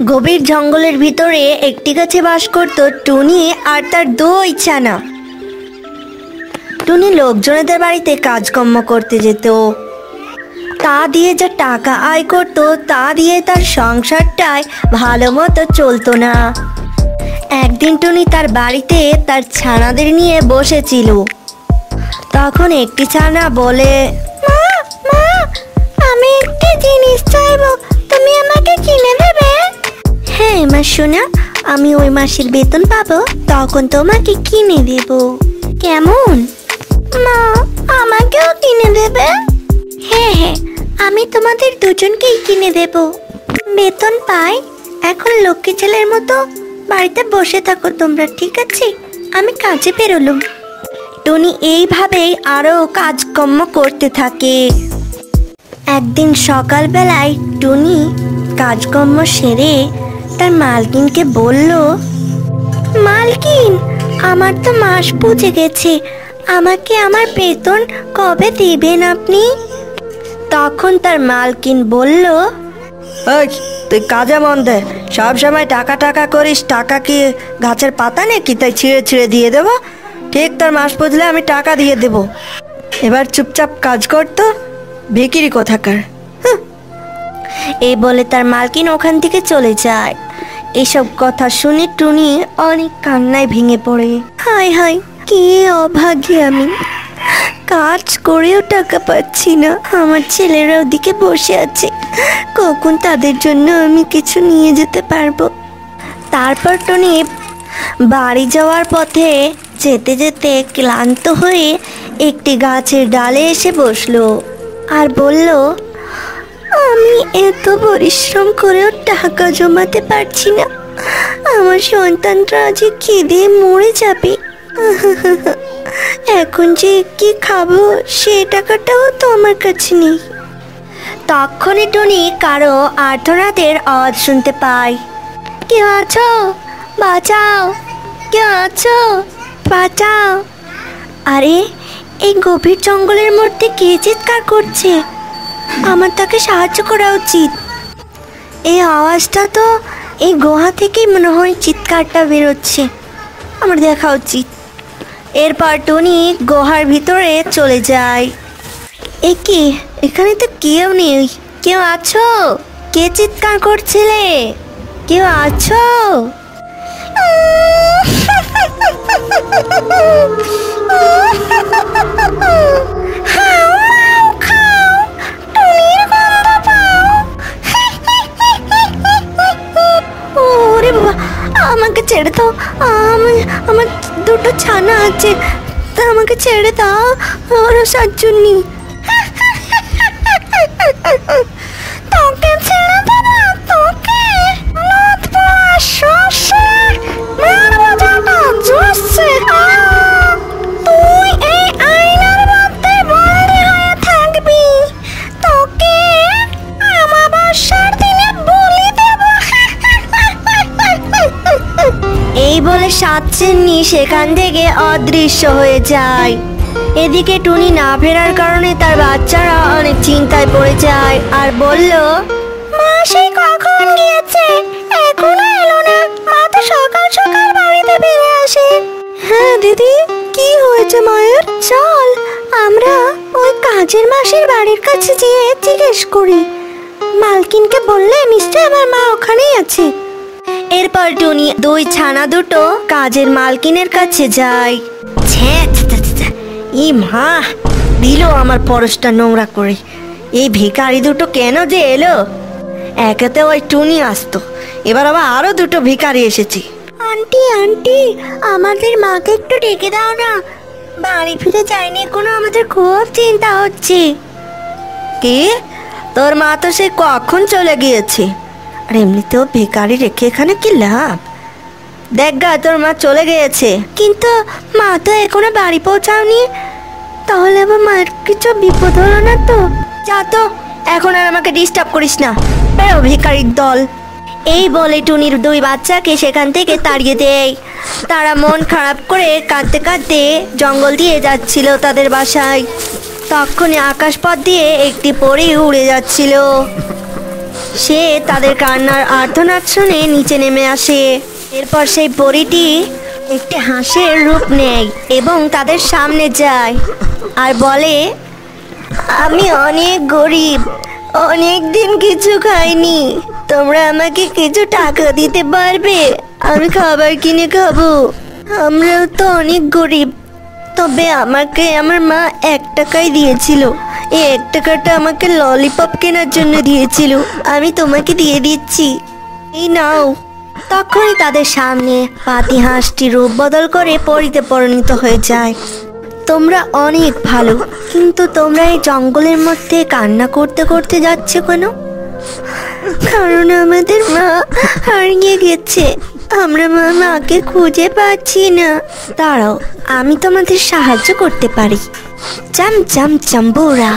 গভীর জঙ্গলের ভিতরে একটি গাছে বাস করত টুনি আর তার দুই ছানা। টুনি লোকজনেদের বাড়িতে কাজকর্ম করতে যেত। তা দিয়ে যা টাকা আয় করত তা দিয়ে তার সংসারটায় ভালো মতো চলতো না। একদিন টুনি তার বাড়িতে তার ছানাদের নিয়ে বসেছিল। তখন একটি ছানা বলে, মা মা, আমি একটি জিনিস চাইবো, তুমি আমাকে কিনে দেবে? হ্যাঁ মা সোনা, আমি ওই মাসের বেতন পাবো, তখন তোমাকে কিনে দেব। কেমন? মা, আমাকেও কিনে দেবে? হ্যাঁ হ্যাঁ, আমি তোমাদের দুজনকেই কিনে দেব। বেতন পাই, এখন লক্ষ্মী ছেলের মতো বাড়িতে বসে থাকো তোমরা, ঠিক আছে? আমি কাজে বেরোলুম। টুনি এইভাবেই আরো কাজকর্ম করতে থাকে। একদিন সকালবেলায় টুনি কাজকর্ম সেরে তার মালকিনকে বলল, মালকিন, আমার তো মাস পুজে গেছে, আমাকে আমার বেতন কবে দিবেন আপনি? তখন তার মালকিন বলল, তুই কাজে মন দে, সব সময় টাকা টাকা করিস, টাকা কি গাছের পাতা নাকি তাই ছিঁড়ে ছিঁড়ে দিয়ে দেবো? ঠিক তোর মাস পুজলে আমি টাকা দিয়ে দেব, এবার চুপচাপ কাজ করতো, ভিখিরি কোথাকার। এই বলে তার মালকিন ওখান থেকে চলে যায়। এসব কথা শুনে টুনি অনেক কান্নায় ভেঙে পড়ে। হায় হায়, কি অভাগী আমি, কাজ করেও টাকা পাচ্ছি না। আমার ছেলেরা ওদিকে বসে আছে, কখন তাদের জন্য আমি কিছু নিয়ে যেতে পারবো? তারপর টুনি বাড়ি যাওয়ার পথে যেতে যেতে ক্লান্ত হয়ে একটি গাছের ডালে এসে বসলো আর বলল, আমি এত পরিশ্রম করেও টাকা জমাতে পারছি না, আমার সন্তানরা যে খিদে মরে যাবে। এখন যে কি খাবো সে টাকাটাও তো আমার কাছে নেই। তখনই টুনি কারো আর্তনাদের আওয়াজ শুনতে পায়। কেউ আছো? বাঁচাও! কেউ আছো? বাঁচাও! আরে, এই গভীর জঙ্গলের মধ্যে কে চিৎকার করছে? আমার তাকে সাহায্য করা উচিত। এই আওয়াজটা তো এই গুহা থেকেই মনে হয় চিৎকারটা বেরোচ্ছে, আমার দেখা উচিত। এরপর টুনি গুহার ভিতরে চলে যায়। কি, এখানে তো কেউ নেই। কেউ আছো? কে চিৎকার করছিলে? কেউ আছো? ওরে বাবা, আমাকে ছেড়ে দাও, আমার দুটো ছানা আছে, তা আমাকে ছেড়ে দাও, ওরা সাতজনই। তোকে ছেড়ে দেবো? তোকে তুই এই আয়নার মধ্যে বন্দী হয়ে থাকবি, তোকে আমাবস্যার দিনে বলি দেব। এই বলে সাতচেন্নি সেখান থেকে অদৃশ্য হয়ে যায়। এদিকে টুনি না ফেরার কারণে তার বাচ্চারা অনেক চিন্তায় পড়ে যায় আর বলল, মা সেই কখন গিয়েছে, এখনো এলো না। মা তো সকাল সকাল বাড়িতে ফিরে আসে। হ্যাঁ দিদি, কি হয়েছে মায়ের? চল আমরা ওই কাজের মাসির বাড়ির কাছে গিয়ে জিজ্ঞেস করি, মালকিনকে বললে নিশ্চয় আমার মা ওখানেই আছে। এরপর টুনি দুই ছানা দুটো কাজের মালকিনের কাছে যায়। ই মা, দিল আমার পরশটা নোংরা করে। এই ভিখারি দুটো কেন যে এলো? একেতে ওই টুনি আসতো, এবার আবার আরো দুটো ভিখারি এসেছে। আন্টি আন্টি, আমাদের মাকে একটু ডেকে দাও না, বাড়ি ফিরে যায়নি কোনো, আমাদের খুব চিন্তা হচ্ছে। কি, তোর মা তো সে কখন চলে গিয়েছে, আর এমনিতেও ভিখারি রেখে এখানে কি লাভ? দেখ গা, তোর মা চলে গিয়েছে, কিন্তু মা তো এখনো বাড়ি পৌঁছাওনি। তাহলে আবার মায়ের কিছু বিপদ হলো না তো? যা তো, এখন আর আমাকে ডিস্টার্ব করিস না, বেরো ভিখারির দল। এই বলে টুনির দুই বাচ্চাকে সেখান থেকে তাড়িয়ে দেয়। তারা মন খারাপ করে কাঁদতে কাঁদতে জঙ্গল দিয়ে যাচ্ছিল তাদের বাসায়। তখনই আকাশপথ দিয়ে একটি পরী উড়ে যাচ্ছিল। সে তাদের কান্নার আর্তনাদ শুনে নিচে নেমে আসে। এরপর সেই পরীটি একটি হাঁসের রূপ নেয় এবং তাদের সামনে যায় আর বলে, আমি অনেক গরিব, অনেক দিন কিছু খাইনি, তোমরা আমাকে কিছু টাকা দিতে পারবে? আমি খাবার কিনে খাবো। আমরাও তো অনেক গরিব, তবে আমাকে আমার মা 1 টাকাই দিয়েছিল। এই 1 টাকাটা আমাকে ললিপপ কেনার জন্য দিয়েছিল। আমি তোমাকে দিয়ে দিচ্ছি, এই নাও। তখনই তাদের সামনে পাতি হাঁসটি রূপ বদল করে পরীতে পরিণত হয়ে যায়। তোমরা অনেক ভালো, কিন্তু তোমরা এই জঙ্গলের মধ্যে কান্না করতে করতে যাচ্ছে কেন? কারণ আমাদের মা হারিয়ে গেছে, আমরা মাকে খুঁজে পাচ্ছি না। দাঁড়াও, আমি তোমাদের সাহায্য করতে পারি। চাম চাম চাম্বুরা।